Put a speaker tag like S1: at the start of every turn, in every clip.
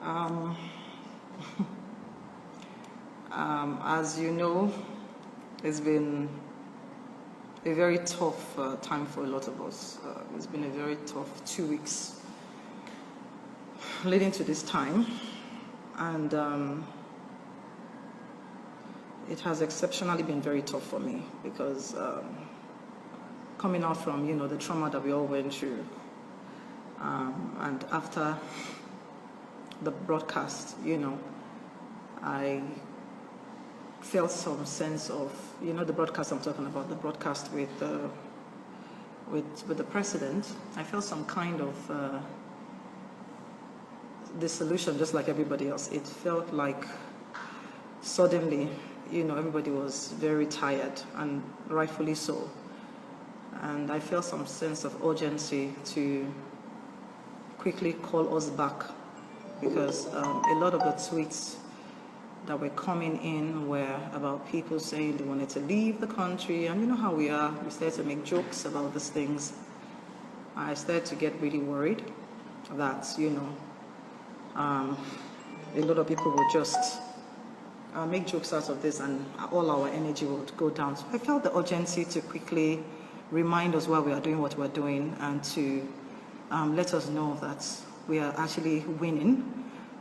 S1: Um, as you know, it's been a very tough time for a lot of us. It's been a very tough 2 weeks leading to this time, and it has exceptionally been very tough for me because coming out from the trauma that we all went through, and after the broadcast, I felt some sense of the broadcast I'm talking about, the broadcast with the president. I felt some kind of dissolution, just like everybody else. It felt like suddenly, everybody was very tired, and rightfully so. And I felt some sense of urgency to quickly call us back, because a lot of the tweets that were coming in were about people saying they wanted to leave the country, and you know how we are, we started to make jokes about these things. I started to get really worried that, a lot of people would just make jokes out of this and all our energy would go down. So I felt the urgency to quickly remind us why we are doing what we're doing, and to let us know that we are actually winning,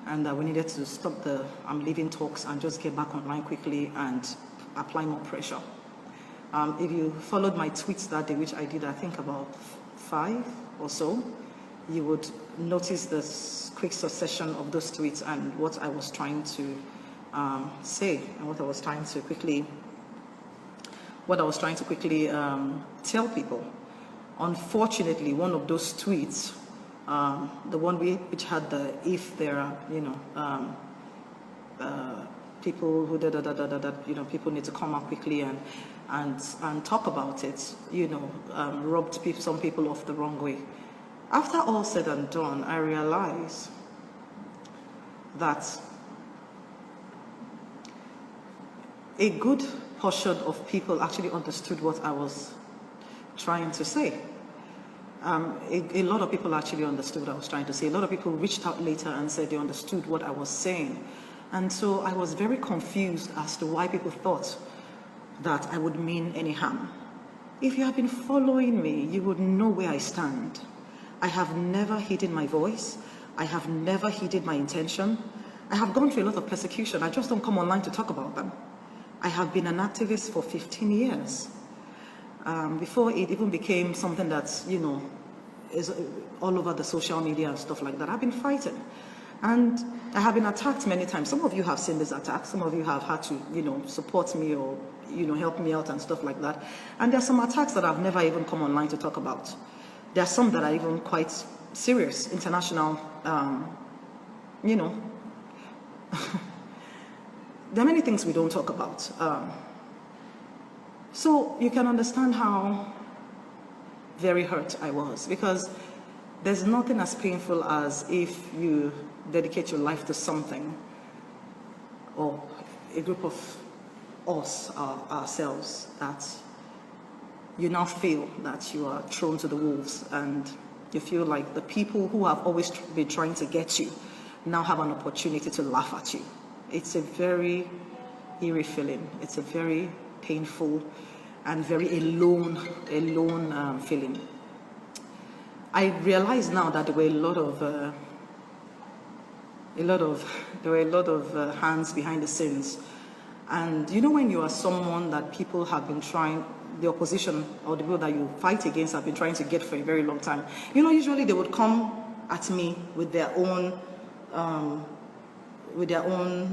S1: and that we needed to stop the leaving talks and just get back online quickly and apply more pressure. If you followed my tweets that day, which I did, I think about 5 or so, you would notice this quick succession of those tweets and what I was trying to say, and what I was trying to quickly tell people. Unfortunately, one of those tweets, the one which had the "if there are people who people need to come out quickly and talk about it," rubbed some people off the wrong way. After all said and done, I realized that a good portion of people actually understood what I was trying to say. A lot of people actually understood what I was trying to say. A lot of people reached out later and said they understood what I was saying. And so I was very confused as to why people thought that I would mean any harm. If you have been following me, you would know where I stand. I have never hidden my voice. I have never hidden my intention. I have gone through a lot of persecution. I just don't come online to talk about them. I have been an activist for 15 years. Before it even became something that's, is all over the social media and stuff like that, I've been fighting. And I have been attacked many times. Some of you have seen these attacks. Some of you have had to, support me or, help me out and stuff like that. And there are some attacks that I've never even come online to talk about. There are some that are even quite serious, international, There are many things we don't talk about. So you can understand how very hurt I was, because there's nothing as painful as if you dedicate your life to something, or a group of us, ourselves, that you now feel that you are thrown to the wolves, and you feel like the people who have always been trying to get you now have an opportunity to laugh at you. It's a very eerie feeling. It's a very painful and very alone feeling. I realize now that there were a lot of hands behind the scenes. And when you are someone that people have been trying, the opposition or the people that you fight against have been trying to get for a very long time, usually they would come at me with their own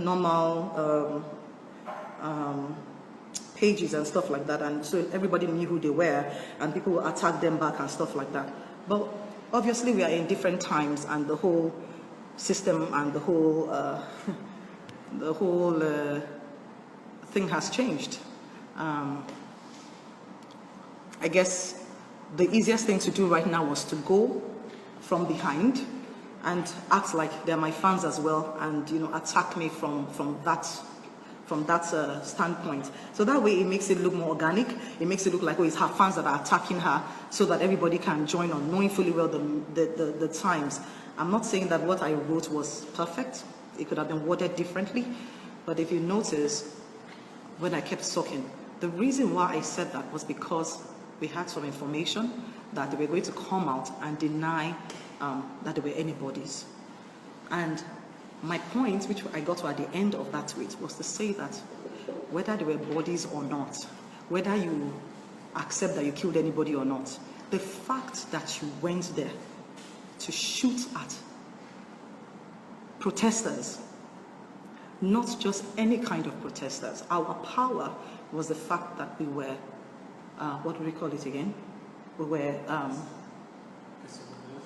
S1: normal pages and stuff like that, and so everybody knew who they were, and people would attack them back and stuff like that. But obviously we are in different times, and the whole system and the whole thing has changed. I guess the easiest thing to do right now was to go from behind and act like they're my fans as well, and attack me from that standpoint. So that way it makes it look more organic. It makes it look like, it's her fans that are attacking her, so that everybody can join on, knowing fully well the times I'm not saying that what I wrote was perfect. It could have been worded differently. But if you notice, when I kept talking, the reason why I said that was because we had some information that they were going to come out and deny that they were anybody's. And my point, which I got to at the end of that tweet, was to say that whether they were bodies or not, whether you accept that you killed anybody or not, the fact that you went there to shoot at protesters, not just any kind of protesters. Our power was the fact that we were, what do we call it again? We were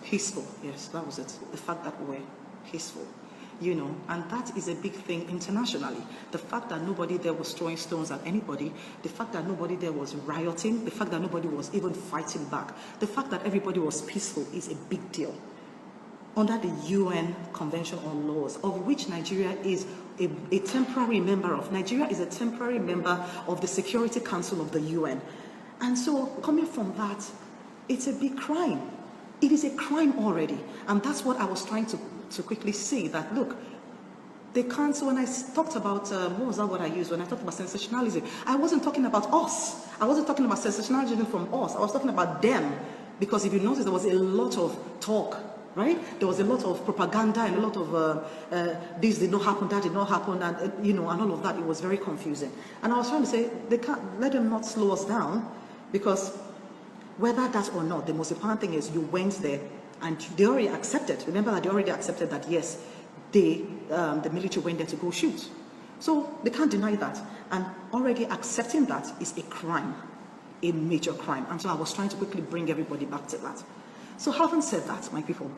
S1: peaceful. Yes, that was it. The fact that we were peaceful, you know, and that is a big thing internationally. The fact that nobody there was throwing stones at anybody, the fact that nobody there was rioting, the fact that nobody was even fighting back, the fact that everybody was peaceful is a big deal. Under the UN Convention on Laws, of which Nigeria is a temporary member of. Nigeria is a temporary member of the Security Council of the UN. And so, coming from that, it's a big crime. It is a crime already. And that's what I was trying to quickly say, that look, they can't. So when I talked about, what was that what I used? When I talked about sensationalism, I wasn't talking about us. I wasn't talking about sensationalism from us. I was talking about them. Because if you notice, there was a lot of talk, right? There was a lot of propaganda and a lot of this did not happen, that did not happen, and you know, and all of that. It was very confusing. And I was trying to say, they can't let them not slow us down, because whether that or not, the most important thing is you went there and they already accepted. Remember that they already accepted that yes, the military went there to go shoot. So they can't deny that. And already accepting that is a crime, a major crime. And so I was trying to quickly bring everybody back to that. So having said that, my people,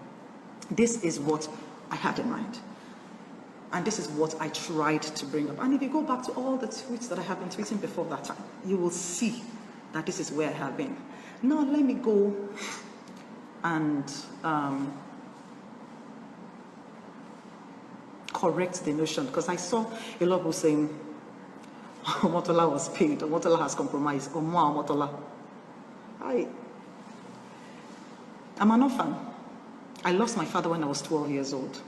S1: this is what I had in mind. And this is what I tried to bring up. And if you go back to all the tweets that I have been tweeting before that time, you will see that this is where I have been. Now let me go and correct the notion, because I saw a lot of people saying Omotola was paid, Omotola has compromised, Omotola. I'm an orphan. I lost my father when I was 12 years old.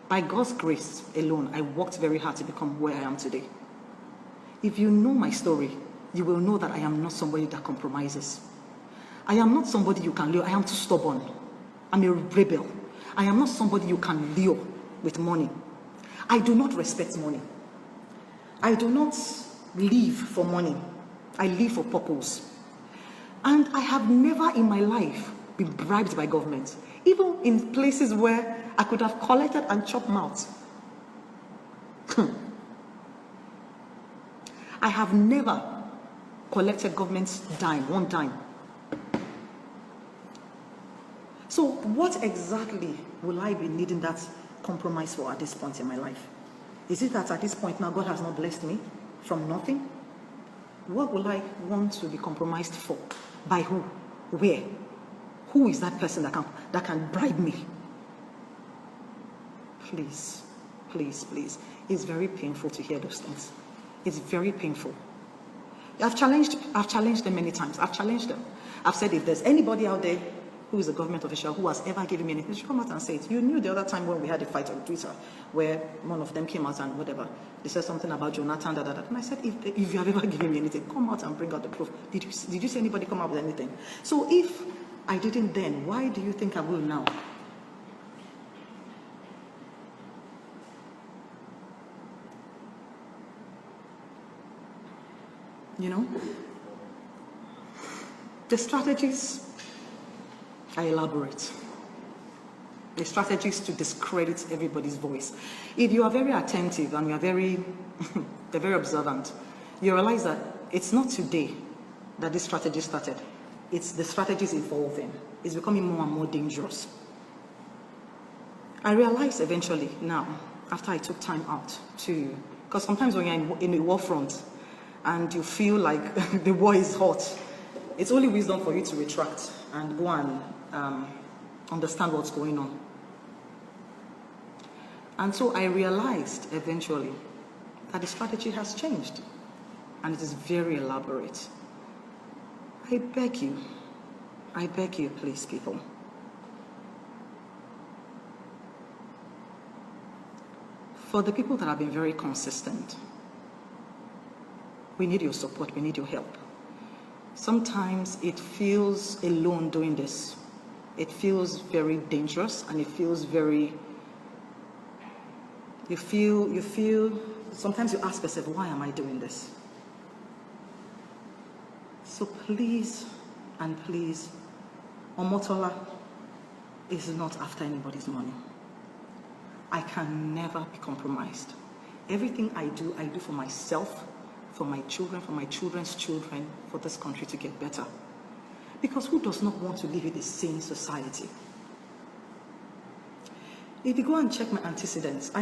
S1: By God's grace alone, I worked very hard to become where I am today. If you know my story, you will know that I am not somebody that compromises. I am not somebody you can lure. I am too stubborn. I'm a rebel. I am not somebody you can lure with money. I do not respect money. I do not live for money. I live for purpose. And I have never in my life been bribed by government, even in places where I could have collected and chopped mouths. I have never collected government's dime, one dime. So what exactly will I be needing that compromise for at this point in my life? Is it that at this point now God has not blessed me from nothing? What will I want to be compromised for? By who? Where? Who is that person that can bribe me? Please, please, please. It's very painful to hear those things. It's very painful. I've challenged them many times. I've challenged them. I've said, if there's anybody out there who is a government official who has ever given me anything, should come out and say it. You knew the other time when we had a fight on Twitter where one of them came out and whatever, they said something about Jonathan, and I said, if you have ever given me anything, come out and bring out the proof. Did you see anybody come out with anything? So if I didn't then, why do you think I will now? You know? The strategies are elaborate. The strategies to discredit everybody's voice. If you are very attentive and you are very, very observant, you realize that it's not today that this strategy started. It's the strategies evolving. It's becoming more and more dangerous. I realized eventually now, after I took time out to, because sometimes when you're in a war front and you feel like the war is hot, it's only wisdom for you to retract and go and understand what's going on. And so I realized eventually that the strategy has changed and it is very elaborate. I beg you, please, people. For the people that have been very consistent, we need your support, we need your help. Sometimes it feels alone doing this. It feels very dangerous, and it feels very, you feel, sometimes you ask yourself, why am I doing this? So please, and please, Omotola is not after anybody's money. I can never be compromised. Everything I do for myself, for my children, for my children's children, for this country to get better. Because who does not want to live in a sane society? If you go and check my antecedents, I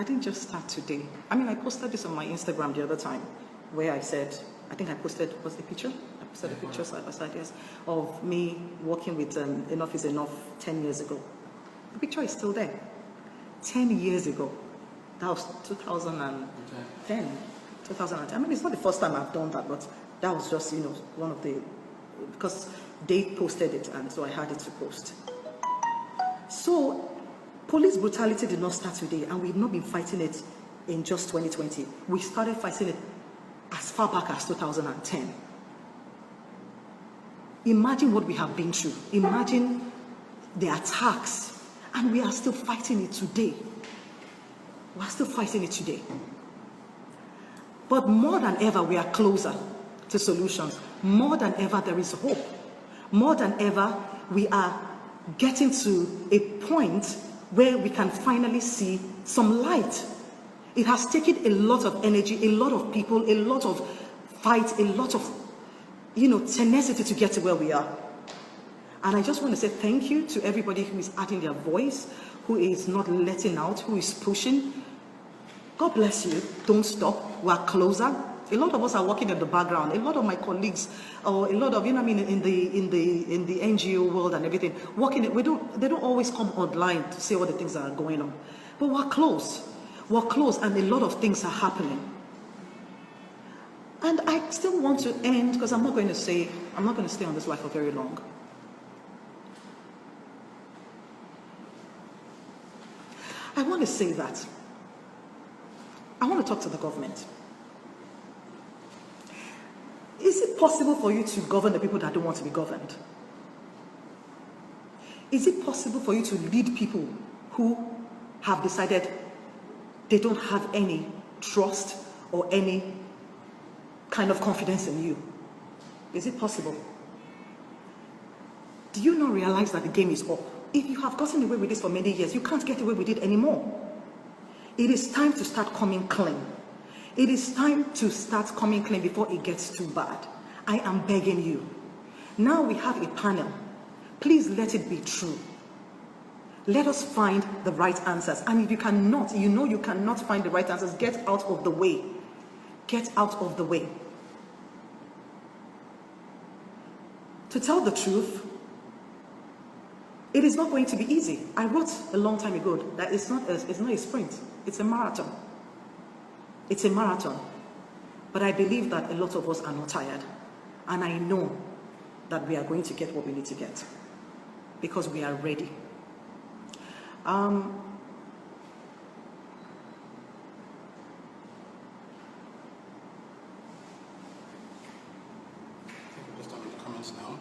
S1: didn't just start today. I mean, I posted this on my Instagram the other time, where I said, I think I posted, what's the picture? I posted a picture side by side, yes, of me working with Enough is Enough 10 years ago. The picture is still there. 10 years ago. That was 2010. 2010. I mean, it's not the first time I've done that, but that was just, one of the, because they posted it, and so I had it to post. So, police brutality did not start today, and we've not been fighting it in just 2020. We started fighting it as far back as 2010. Imagine what we have been through. Imagine the attacks, and we are still fighting it today. We are still fighting it today. But more than ever, we are closer to solutions. More than ever, there is hope. More than ever, we are getting to a point where we can finally see some light. It has taken a lot of energy, a lot of people, a lot of fight, a lot of, tenacity to get to where we are. And I just want to say thank you to everybody who is adding their voice, who is not letting out, who is pushing. God bless you. Don't stop. We are closer. A lot of us are working in the background. A lot of my colleagues, or a lot of, in the NGO world and everything, they don't always come online to say all the things that are going on. But we're close. We're close, and a lot of things are happening. And I still want to end, because I'm not going to stay on this life for very long. I want to say that I want to talk to the government. Is it possible for you to govern the people that don't want to be governed? Is it possible for you to lead people who have decided they don't have any trust or any kind of confidence in you? Is it possible? Do you not realize that the game is up? If you have gotten away with this for many years, you can't get away with it anymore. It is time to start coming clean. It is time to start coming clean before it gets too bad. I am begging you. Now we have a panel. Please let it be true. Let us find the right answers. And if you cannot, you cannot find the right answers, get out of the way. Get out of the way. To tell the truth, it is not going to be easy. I wrote a long time ago that it's not a sprint, it's a marathon. It's a marathon. But I believe that a lot of us are not tired. And I know that we are going to get what we need to get. Because we are ready.
S2: Just on the comments now.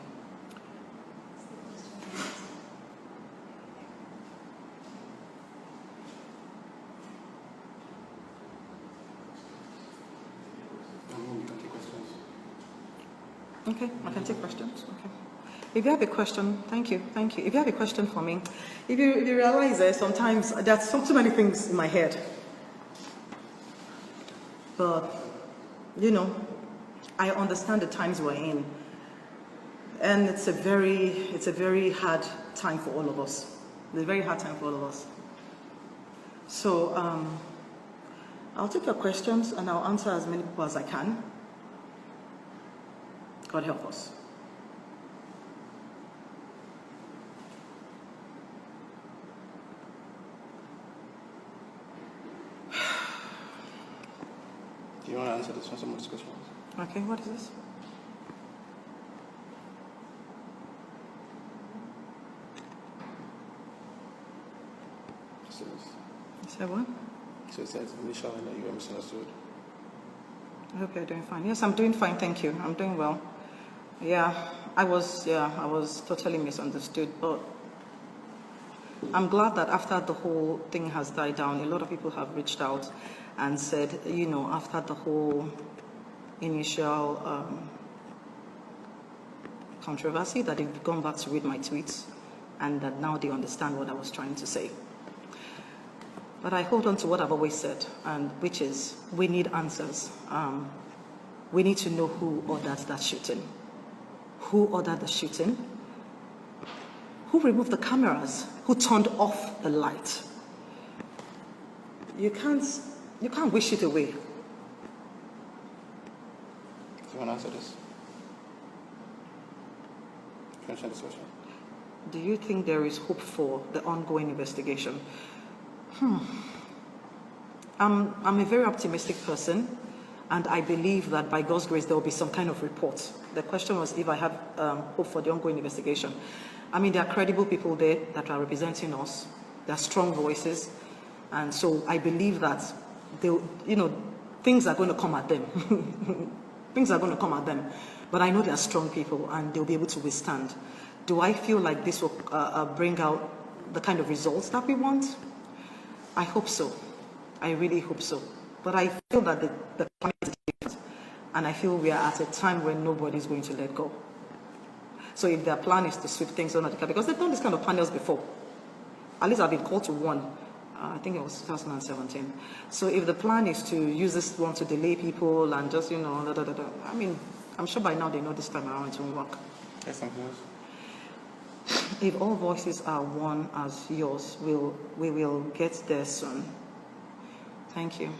S2: We can take questions.
S1: Okay, I can take questions. Okay. If you have a question, thank you. If you have a question for me, if you realize that sometimes there's so many things in my head, but I understand the times we're in, and it's a very hard time for all of us. It's a very hard time for all of us. So I'll take your questions and I'll answer as many people as I can. God help us.
S2: Do you want to answer some of these questions?
S1: Okay, what is this? Say what?
S2: So it says initially that you were misunderstood.
S1: I hope you're doing fine. Yes, I'm doing fine, thank you. I'm doing well. I was totally misunderstood, but I'm glad that after the whole thing has died down, a lot of people have reached out and said, after the whole initial controversy, that they've gone back to read my tweets and that now they understand what I was trying to say. But I hold on to what I've always said, and which is we need answers. We need to know who ordered that shooting. Who ordered the shooting? Who removed the cameras? Who turned off the light? You can't wish it away.
S2: Do you want to answer this? Finish the discussion.
S1: Do you think there is hope for the ongoing investigation? I'm a very optimistic person, and I believe that by God's grace there will be some kind of report. The question was if I have hope for the ongoing investigation. I mean, there are credible people there that are representing us. There are strong voices, and so I believe that things are going to come at them. Things are going to come at them, but I know they are strong people and they'll be able to withstand. Do I feel like this will bring out the kind of results that we want? I hope so. I really hope so. But I feel that the climate is different, and I feel we are at a time when nobody's going to let go. So if their plan is to sweep things under the carpet, because they've done this kind of panels before. At least I've been called to one. I think it was 2017. So if the plan is to use this one to delay people and just, I mean, I'm sure by now they know this time around it won't work.
S2: Yes, something else.
S1: If all voices are one as yours, we will get there soon. Thank you.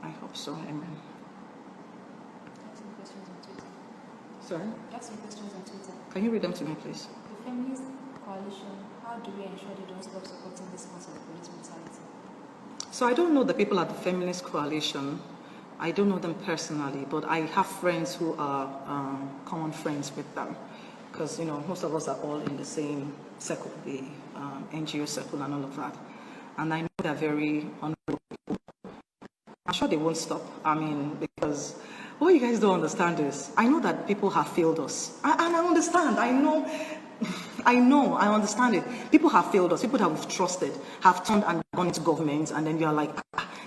S1: I hope so. Amen.
S3: Some questions on Twitter.
S1: Sorry?
S3: Got some questions on Twitter.
S1: Can you read them to me, please?
S3: The feminist coalition, how do we ensure they don't stop supporting this cause of police brutality?
S1: So I don't know the people at the Feminist Coalition. I don't know them personally, but I have friends who are common friends with them. Because, most of us are all in the same circle, the NGO circle and all of that. And I know they're very honorable people. I'm sure they won't stop. I mean, because what you guys don't understand is, I know that people have failed us. And I understand. I understand it. People have failed us. People that we've trusted have turned and gone into government, and then you're like,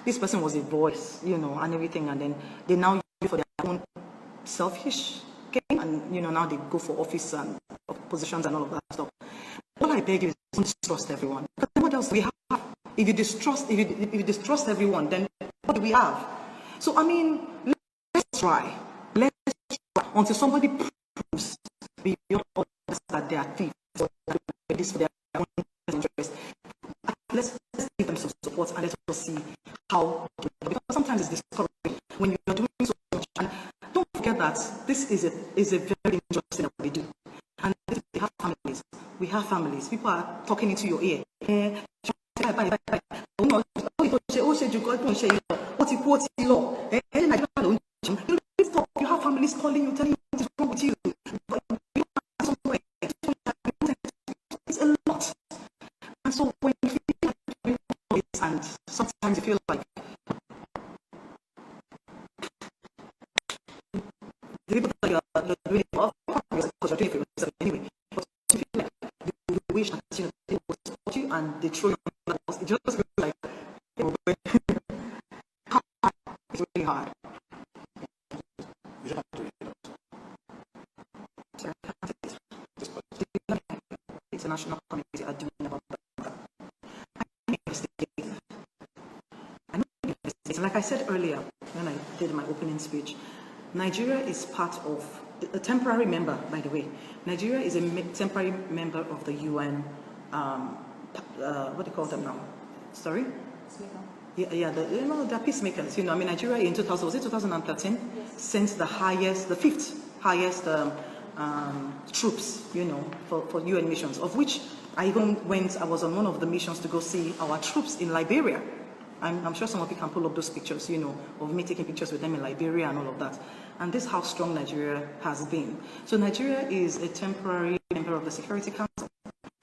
S1: this person was a voice, and everything, and then they now use it for their own selfish gain, and now they go for office and positions and all of that stuff. All I beg you is don't distrust everyone. Because what else do we have? If you distrust everyone, then what do we have? So I mean, let's try. Let's try until somebody proves beyond others that they are thieves or that they do this for their own interest. Let's give them some support and let's see how. Because sometimes it's discouraging when you're doing so much. And don't forget that this is a very dangerous thing that we do. And we have families. We have families. People are talking into your ear. You have families calling you, telling you what is wrong with you. It's a lot. And so when you feel like and sometimes you feel like the people that you're doing it for, because you're doing it for yourself anyway, but you feel like you wish that they would support you and they throw you on the bus. It just feels like it's really hard. International community are doing about that. I know investigating. Like I said earlier when I did my opening speech, Nigeria is part of a temporary member, by the way. Nigeria is a temporary member of the UN. What do you call them now? Sorry? Yeah, they're peacemakers. Nigeria in 2013, yes, sent the fifth highest troops, for UN missions, of which I was on one of the missions to go see our troops in Liberia. I'm sure some of you can pull up those pictures, of me taking pictures with them in Liberia and all of that. And this is how strong Nigeria has been. So Nigeria is a temporary member of the Security Council.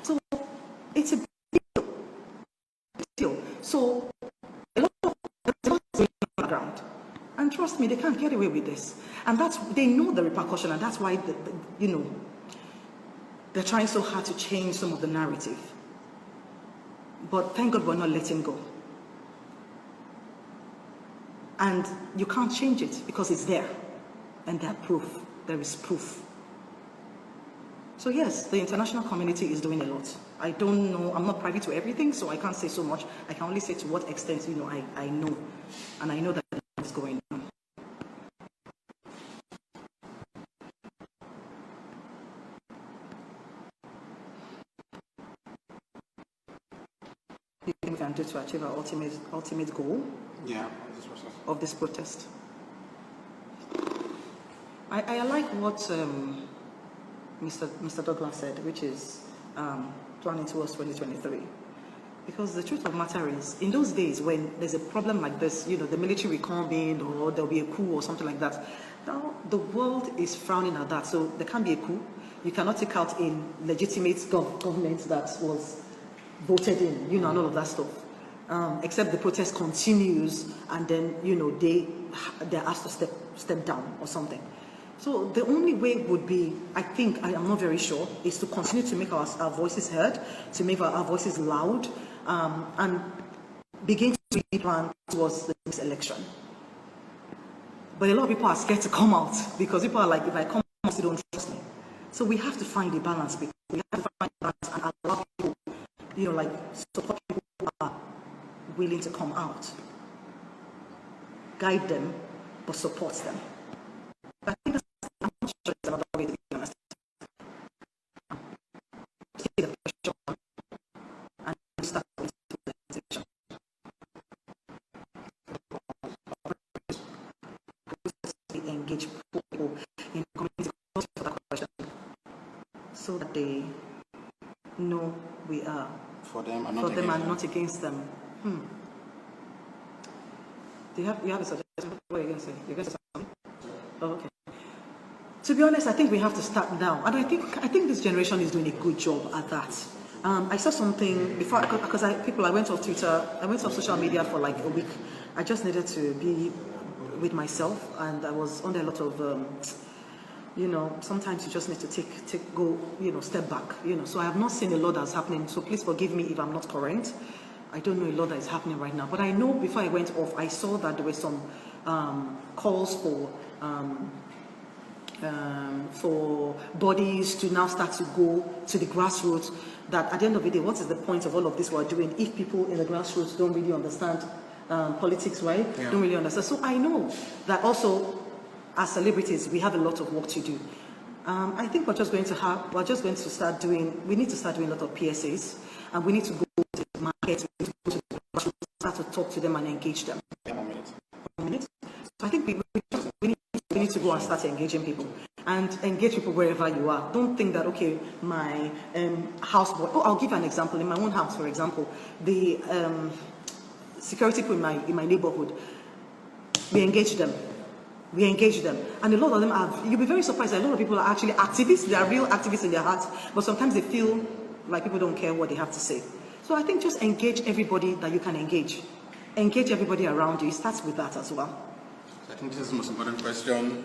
S1: So it's a big deal. So a lot of going on the ground. And trust me, they can't get away with this. And they know the repercussion, and that's why, they're trying so hard to change some of the narrative. But thank God we're not letting go. And you can't change it because it's there. And there's proof. There is proof. So yes, the international community is doing a lot. I don't know, I'm not privy to everything, so I can't say so much. I can only say to what extent, I know. And I know that it's going on. We can do to achieve our ultimate goal of this protest. I like what Mr. Douglas said, which is planning towards 2023. Because the truth of the matter is, in those days when there's a problem like this, the military will come in or there'll be a coup or something like that. Now, the world is frowning at that, so there can't be a coup. You cannot take out a legitimate government that was voted in, and all of that stuff. Except the protest continues and then, they're asked to step down or something. So the only way would be, I am not very sure, is to continue to make our voices heard, to make our voices loud, and begin to plan towards the next election. But a lot of people are scared to come out because people are like, if I come out, you don't trust me. So we have to find a balance. We have to find a balance and allow people, support people who are willing to come out. Guide them, but support them. I think I'm not sure it's another way to be honest. Take the pressure on and start with the organization. Engage people in community for that question so that they know we are
S2: for them and
S1: not against them. You have a suggestion? What are you going to say? You're going to say something? Oh, okay. To be honest, I think we have to start now, and I think this generation is doing a good job at that. I saw something before because I went off Twitter, I went off social media for like a week. I just needed to be with myself, and I was under a lot of, sometimes you just need to go, step back, So I have not seen a lot that's happening. So please forgive me if I'm not current. I don't know a lot that is happening right now, but I know before I went off, I saw that there were some calls for bodies to now start to go to the grassroots. That at the end of the day, what is the point of all of this we're doing if people in the grassroots don't really understand politics, right? Yeah. Don't really understand. So I know that also as celebrities, we have a lot of work to do. I think we need to start doing a lot of PSAs, and we need to go to the market, we need to go to the grassroots, start to talk to them and engage them. 1 minute. So I think we need to go and start engaging people and engage people wherever you are. Don't think that, okay, my houseboy, I'll give an example. In my own house, for example, the security people in my neighborhood, we engage them. And a lot of them you'll be very surprised that a lot of people are actually activists. They are real activists in their hearts, but sometimes they feel like people don't care what they have to say. So I think just engage everybody that you can engage. Engage everybody around you. It starts with that as well.
S2: I think this is the most important question.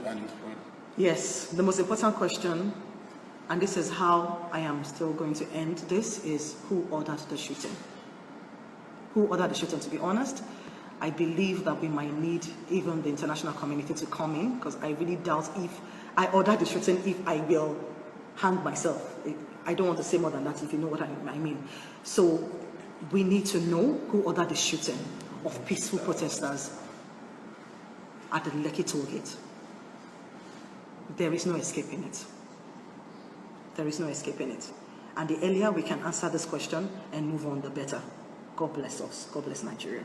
S1: Yes, the most important question, and this is how I am still going to end this, is who ordered the shooting? Who ordered the shooting? To be honest, I believe that we might need even the international community to come in, because I really doubt if I order the shooting, if I will hang myself. I don't want to say more than that, if you know what I mean. So we need to know who ordered the shooting of peaceful protesters at the Lekki toll gate. There is no escaping it. There is no escaping it. And the earlier we can answer this question and move on, the better. God bless us. God bless Nigeria.